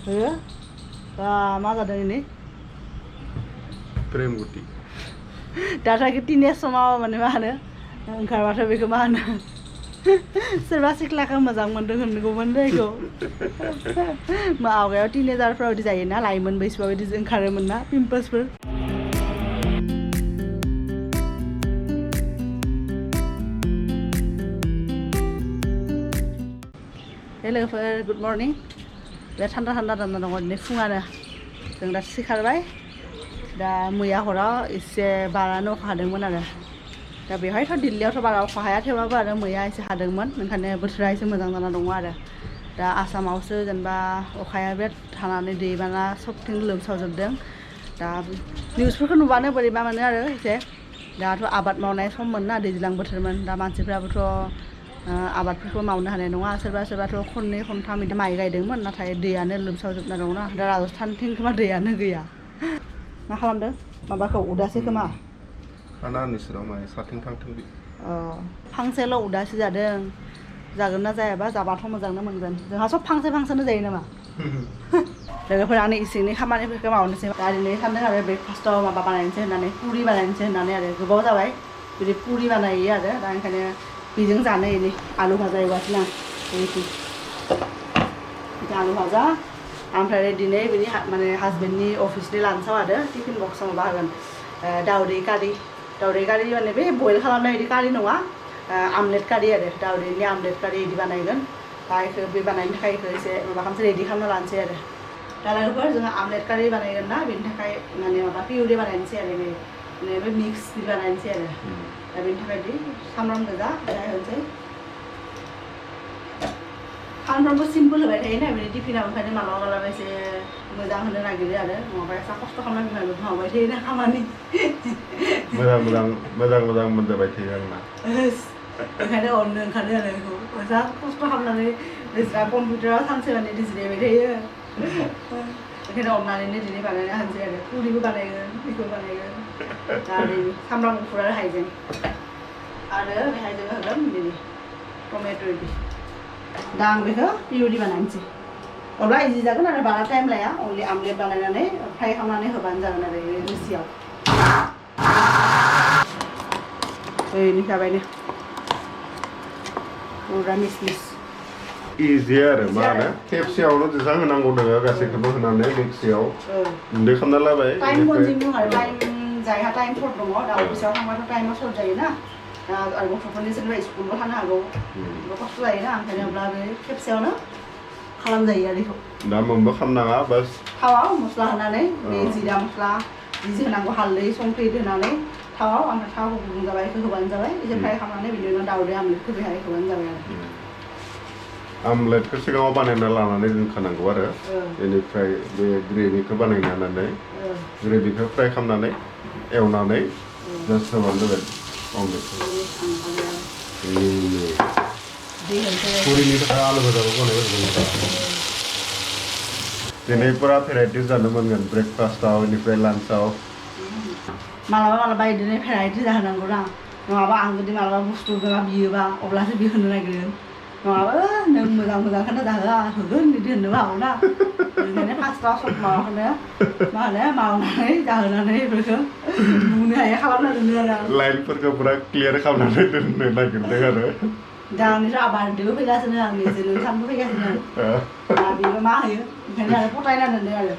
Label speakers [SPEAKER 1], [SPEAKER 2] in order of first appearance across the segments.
[SPEAKER 1] हो मा जादों ini
[SPEAKER 2] प्रेम गुटी
[SPEAKER 1] दाथाखौ टिनेज समाव माने मा होनो ओंखारबाथ' बेखौ मा होनो सोरबा सिख्लाखौ मोजां मोनदों होनगौमोन बेखौ आवगायाव टिनेजारफ्राव बिदि जायोना लाइमोन बैसोआव बिदि ओंखारोमोन ना पिम्पल्सफोर लोगोफोर गुड मर्निं बे थान्दा थान्दा दङ दिनै फुङानो जों दा सिखारबाय दा मैया हराव एसे बारानो अखा हादोंमोन आरो दा बेवहायथ' दिल्लीयावथ' बारा अखा हाया थेवबाबो आरो मैया एसे हादोंमोन ओंखायनो बोथोरा एसे मोजां जाना दङ आरो दा आसामावसो जेनेबा अखाया बिराद हानानै दैबाना सबथिं लोमसावजोबदों दा निउसफोरखौ नुबानो बोरैबा मोनो आरो एसे दाथ' आबाद मावनाय सममोन ना दैज्लां बोथोरमोन दा मानसिफ्राबोथ' आबादफोरखौ मावनो हानाय नङा सोरबा सोरबाथ' खननै खनथाम बिदि माइ गायदोंमोन नाथाय दैयानो लोमसावजोबना दंना दा राजस्थानथिं खोमा दैयानो गैया मा खालामदों माबाखौ उदासै खोमा
[SPEAKER 2] खाना निसराव माने साथिं थांथों बि
[SPEAKER 1] फांसेल' उदासो जादों जागोन ना जायाबा जाबाथ' मोजांनो मोनगोन जोंहा सब फांसे फांसेनो जायो नामा लोगोफोर आंनि इसिंनि खामानिफोरखौ मावनोसै दा दिनै सानदों आरो ब्रेकफास्टआव माबा बानायनोसै होननानै पुरि बानायनोसै होननानै आरो गोबाव जाबाय बिदि पुरि बानायो आरो दा ओंखायनो बेजों जानो इनि आलु भाजा एवगासिनो आं बिदि आलु भाजा ओमफ्राय दिनै बिनि माने हासबेन्डनि अफिसनि लान्चआव आरो टिफिन बक्सआव माबा होगोन दाउदै कारि माने बे बयल खालामनाय बिदि कारि नङा आमलेट कारि आरो दाउदैनि आमलेट कारि बिदि बानायगोन दा बेखौ बे बानायनो थाखाय बेखौ एसे माबा खालामसै रेडि खालामना लानोसै आरो दा लोगोफोर जोंहा आमलेट कारि बानायगोन ना बेनि थाखाय माने माबा पिउरि बानायनोसै आरो बे मिक्स बिदि बानायनोसै आरो दा बेनि थाखाय बिदि सामब्राम गोजा होनोसै सानफ्रामबो सिम्पोल होबाय थायोना बिदि टिफिनाव ओंखायनो मालाबा मालाबा एसे मोजां होनो नागिरो आरो नङाबा एसे खस्थ' खालामना बिमा मावबाय थायोना खामानि
[SPEAKER 2] मोजां मोनजाबाय थायो आंना
[SPEAKER 1] ओंखायनो अननो ओंखारो आरो बेखौ मोजां खस्थ' खालामनानै बिस्रा कम्पिउटाराव सानसे माने डिजिटायबाय थायो ओंखायनो अननानैनो दिनै बानायना होनोसै आरो पुरिबो बानायगोन बेखौ बानायगोन दा सामब्राम गुफुर आरो हाइजें आरो बेहाय जोङो होगोन बिदि टमेट' बिदि दा आं बेखौ पिउरि बानायनोसै अब्ला इजि जागोन आरो बारा टाइम लाया अनलि आमलेट बानायनानै फ्राय खालामनानै होबानो जागोन आरो रोसियाव ओरैनो जाबायनो पुरा मिस
[SPEAKER 2] इजि आरो मा होनो खेबसेयावनो जेसां होनांगौ दङ गासैखौबो होनानै मिक्सियाव गुन्दै खालामना लाबाय
[SPEAKER 1] टाइम कनजिउमिं आरो टाइम जायहा टाइम सर्ट दङ दा अफिसाव थांबाथ' टाइमा सर्ट जायोना आरो गथ'फोरनि जेनेबा स्कुलबो थानो हागौ खस्थ' जायोना ओंखायनो अब्ला बे खेबसेयावनो खालामजायो आरो बेखौ
[SPEAKER 2] दा मोनबो खालामनाङा बास
[SPEAKER 1] थावाव मस्ला होनानै बे जिरा मस्ला जि होनांगौ हालदै संख्रि होनानै थावाव ओमफ्राय थाव गुदुं जाबाय बेखौ होबानो जाबाय एसे फ्राय खालामनानै बिनि उनाव दाउदै आमलेटखौ बेहाय होबानो जाबाय आरो
[SPEAKER 2] आमलेटखौ सिगाङाव बानायना लानानै दोनखानांगौ आरो बेनिफ्राय बे ग्रेभिखौ बानायना लानानै ग्रेभिखौ फ्राय खालामनानै एवनानै जास्ट होबानो जाबाय पुरिनि थाखाय आलु भाजाबो बानायबाय दिनै पुरा भेराइटिस जानो मोनगोन ब्रेकफास्टआव बेनिफ्राय लान्चआव
[SPEAKER 1] मालाबा बिदिनो भेराइटि जाहोनांगौ ना नङाबा आं जुदि मालाबा बुस्थु बियोबा अब्लासो बि होनो नागिरो नङाबा नों मोजांखौनो जाहोआ होगोन बिदि होननोबो हागौ ना ओंखायनो फार्स्टआव सब माबाखौनो मा होनो मावनानै जाहोनानै बेफोरखौ बुंनो हाया खालामना दोनो आरो
[SPEAKER 2] लाइनफोरखौ पुरा क्लियार खालामनानै दोननो नागिरदों आरो
[SPEAKER 1] दा आंनिफ्राय आबादबो फैगासिनो आंनि जोलै सानबो फैगासिनो दा बेबो मा होयो ओंखायनो आरो फटायना दोनदों आरो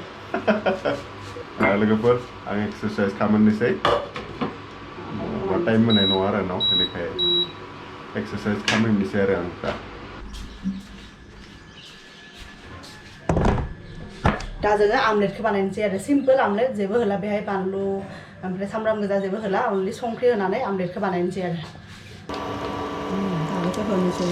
[SPEAKER 2] लोगोफोर आं एक्सारसाइज खालामनोसै टाइम मोननाय नङा आरो नाव बेनिखायनो एक्सारसाइज खालामनोसै आरो आं
[SPEAKER 1] दा जोङो आमलेटखौ बानायनोसै आरो सिम्पोल आमलेट जेबो होला बेहाय बानलु ओमफ्राय सामब्राम गोजा जेबो होला अनलि संख्रि होनानै आमलेटखौ बानायनोसै आरो होनोसै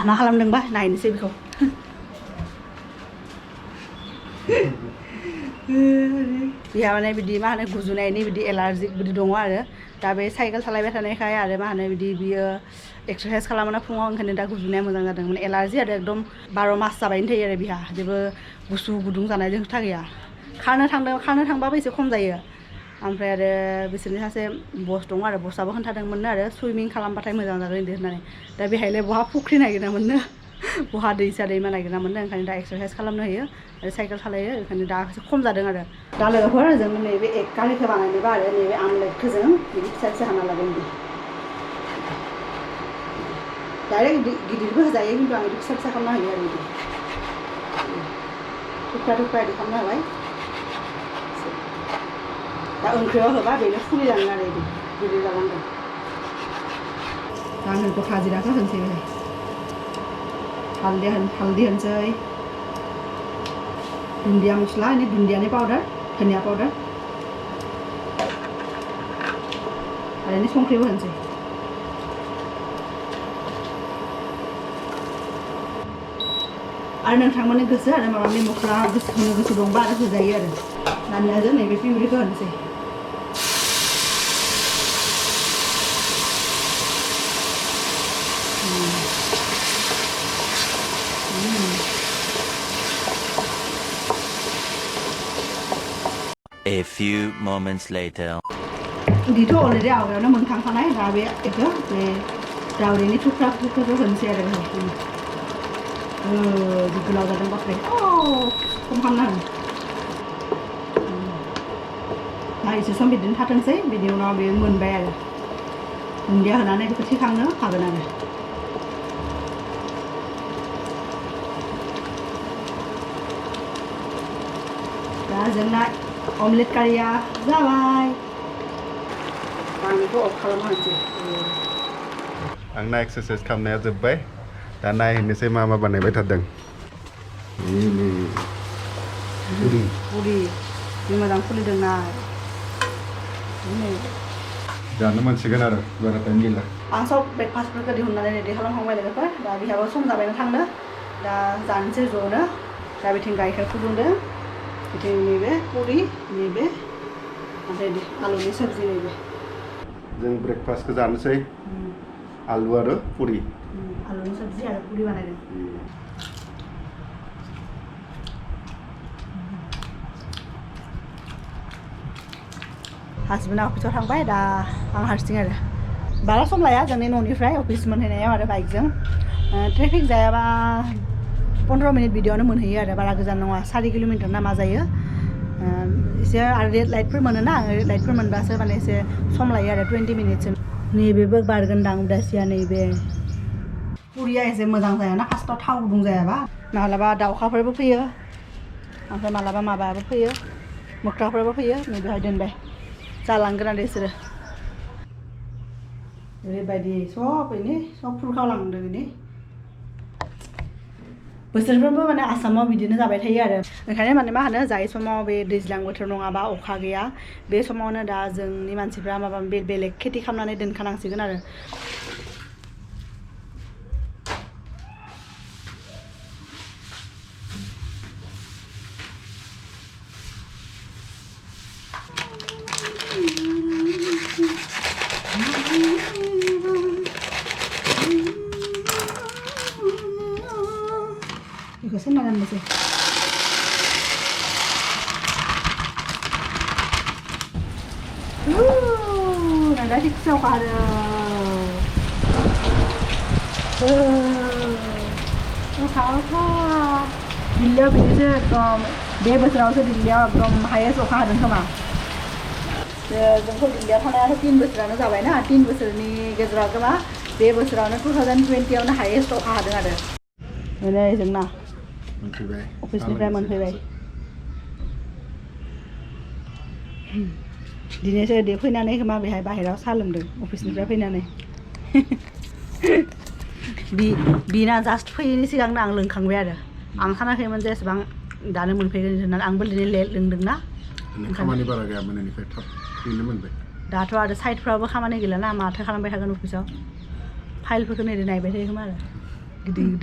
[SPEAKER 1] मा खालामदोंबा नायनोसै बेखौ बिहा माने बिदि मा होनो गुजुनायनि बिदि एलार्जिक बिदि दङ आरो दा बे साइकेल सालायबाय थानायखाय आरो मा होनो बिदि बियो एक्सारसाइज खालामना फुङाव ओंखायनो दा गुजुनाया मोजां जादों माने एलार्जि आरो एकदम 12 मास जाबायनो थायो आरो बिहा जेबो गुसु गुदुं जानायजों खोथा गैया खारनो थांबाबो एसे खम जायो ओमफ्राय आरो बिसोरनि सासे बस दं आरो बसआबो खोन्थादोंमोननो आरो सुइमिं खालामबाथाय मोजां जागोन बिदि होननानै दा बेहायलाय बहा फुख्रि नागिरना मोननो बहा दैसा दैमा नागिरना मोननो ओंखायनो दा एक्सारसाइस खालामनो होयो आरो साइकेल सालायो ओंखायनो दा एसे खम जादों आरो दा लोगोफोर जों नैबे एग कारिखौ बानायनोबा आरो नैबे आमलेटखौ जों बिदि फिसा फिसा हाना लागोन बिदि डाइरेक्ट गिदिरबो होजायो खिन्थु आं बिदि फिसा फिसा खालामना होयो आरो बिदि थुख्रा थुख्रा बिदि खालामना होबाय दा ओंख्रियाव होबा बेनो फुलिलाङो आरो बिदि गिदिर जालांगोन दा आं गथा जिराखौ होनोसै बेहाय हालदै होनोसै दुन्दिया मस्ला ini दुन्दियानि पाउडार धनिया पाउडार आरो ini संख्रिबो होनोसै आरो नोंथांमोननि गोसो आरो माबानि मस्ला होनो गोसो दंबा आरो होजायो आरो दानिया जों नैबे पिउरिखौ होनोसै
[SPEAKER 3] A few moments later.
[SPEAKER 1] Dito already आवगायावनो मोनखांखानाय दा बे एखौ बे दावदैनि थुख्राफोरखौ होनोसै आरो जि गोलाव जादों बाख्रि खम खालामना दा एसे सम बिदिनो थाथोंसै बिनि उनाव बे मोनबाय आरो दुन्दिया होनानै बेखौ थिखांनो हागोन आरो दा जोंना omelet kariya जाबाय आं बेखौ अफ खालामना होनोसै
[SPEAKER 2] आंना एक्सारसाइज खालामनाया जोब्बाय दा नायहैनोसै मा मा बानायबाय थादों
[SPEAKER 1] पुरि मोजां फुलिदोंना
[SPEAKER 2] जानो मोनसिगोन आरो बारा टाइम गैला
[SPEAKER 1] आं सब ब्रेकफास्टफोरखौ दिहुननानै रेडि खालामखांबाय लोगोफोर दा बिहाबो सम जाबायनो थांनो दा जानोसै ज'नो दा बिथिं गाइखेर फुदुंदों बिथिं नैबे पुरि नैबे ओमफ्राय आलुनि सब्जि नैबे
[SPEAKER 2] जों ब्रेकफास्टखौ जानोसै आलु आरो पुरि
[SPEAKER 1] आलुनि सब्जि आरो पुरि बानायदों हासबेन्डआ अफिसाव थांबाय दा आं हारसिं आरो बारा सम लाया जोंनि न'निफ्राय अफिस मोनहैनायाव आरो बाइकजों ट्रेफिक जायाबा 15 मिनिट बिदियावनो मोनहैयो आरो बारा गोजान नङा 4 किल'मिटार ना मा जायो एसे आरो रेड लाइटफोर मोनोना रेड लाइटफोर मोनबासो माने एसे सम लायो आरो 20 मिनिटसो नैबेबो बारगोनदां उदासिया नैबे पुरिया एसे मोजां जायाना फार्स्टआव थाव गुदुं जायाबा माब्लाबा दाउखाफोरबो फैयो ओमफ्राय माब्लाबा माबाबो फैयो मोख्राफोरबो फैयो नैबेहाय दोनबाय जालांगोन आरो बिसोरो ओरैबायदि सब फुरखावलांदों बिदि बोसोरफ्रोमबो माने आसामाव बिदिनो जाबाय थायो आरो ओंखायनो माने मा होनो जाय समाव बे दैज्लां बोथोर नङाबा अखा गैया बे समावनो दा जोंनि मानसिफ्रा माबा बेलेग खेथि खालामनानै दोनखानांसिगोन आरो 이거 생나는 거지. 나가 식사 가려. 가서 빌려 비즈 그럼 네 번째라서 빌려 그럼 하에서 가는 거만. जोंखौ दिल्लीयाव थानायाथ' 3 बोसोरानो जाबायना 3 बोसोरनि गेजेराव गोबां बे बोसोरावनो 2020आवनो हाइएस्ट अखा हादों आरो नै जोंना
[SPEAKER 2] मोनफैबाय
[SPEAKER 1] अफिसनिफ्राय मोनफैबाय दिनैसो फैनानै खोमा बेहाय बाहेरायाव साहा लोंदों अफिसनिफ्राय फैनानै बिना जास्ट फैयैनि सिगांनो आं लोंखांबाय आरो आं सानाखैमोन जे एसेबां दानो मोनफैगोन होननानै आंबो दिनै लेट लोंदोंना
[SPEAKER 2] खामानि बारा गैयामोन बेनिफ्राय थाब फैनो मोनबाय दाथ'
[SPEAKER 1] आरो साइडफ्रावबो खामानि गैलाना माथो खालामबाय थागोन अफिसाव फाइलफोरखौ नै नायबाय थायो खोमा आरो गिदिर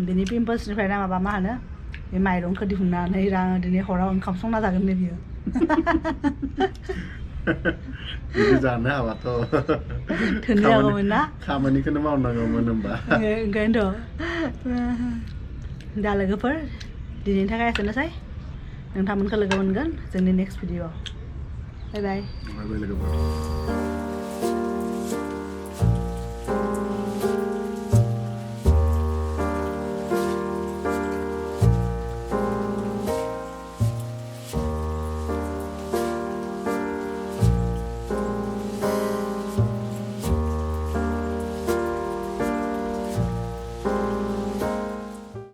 [SPEAKER 1] दिनै पिम्पल्सनिफ्राय ना माबा मा होनो बे माइरंखौ दिहुननानै दिनै हराव ओंखाम संना जागोन नो बियो
[SPEAKER 2] बिदि जानो हाबाथ'
[SPEAKER 1] थोनो जागौमोन ना
[SPEAKER 2] खामानिखौनो मावनांगौमोन होनबा
[SPEAKER 1] ओंखायनोथ' दा लोगोफोर दिनैनि थाखाय एसेनोसै नोंथांमोनखौ लोगो मोनगोन जोंनि नेक्स्ट भिडिअ बाय बाय
[SPEAKER 2] लोगोफोर